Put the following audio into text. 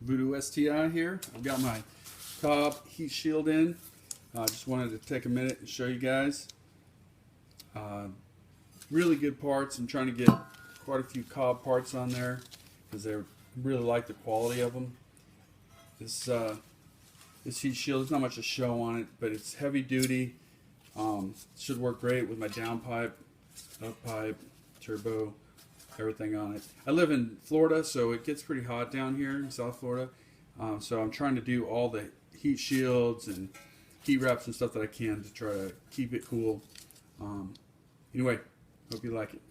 Voodoo STI here. I've got my Cobb heat shield in. I just wanted to take a minute and show you guys. Really good parts. I'm trying to get quite a few Cobb parts on there because they really like the quality of them. This heat shield, there's not much to show on it, but it's heavy duty. Should work great with my down pipe, up pipe, turbo, everything on it. I live in Florida, so it gets pretty hot down here in South Florida. So I'm trying to do all the heat shields and heat wraps and stuff that I can to try to keep it cool. Anyway, hope you like it.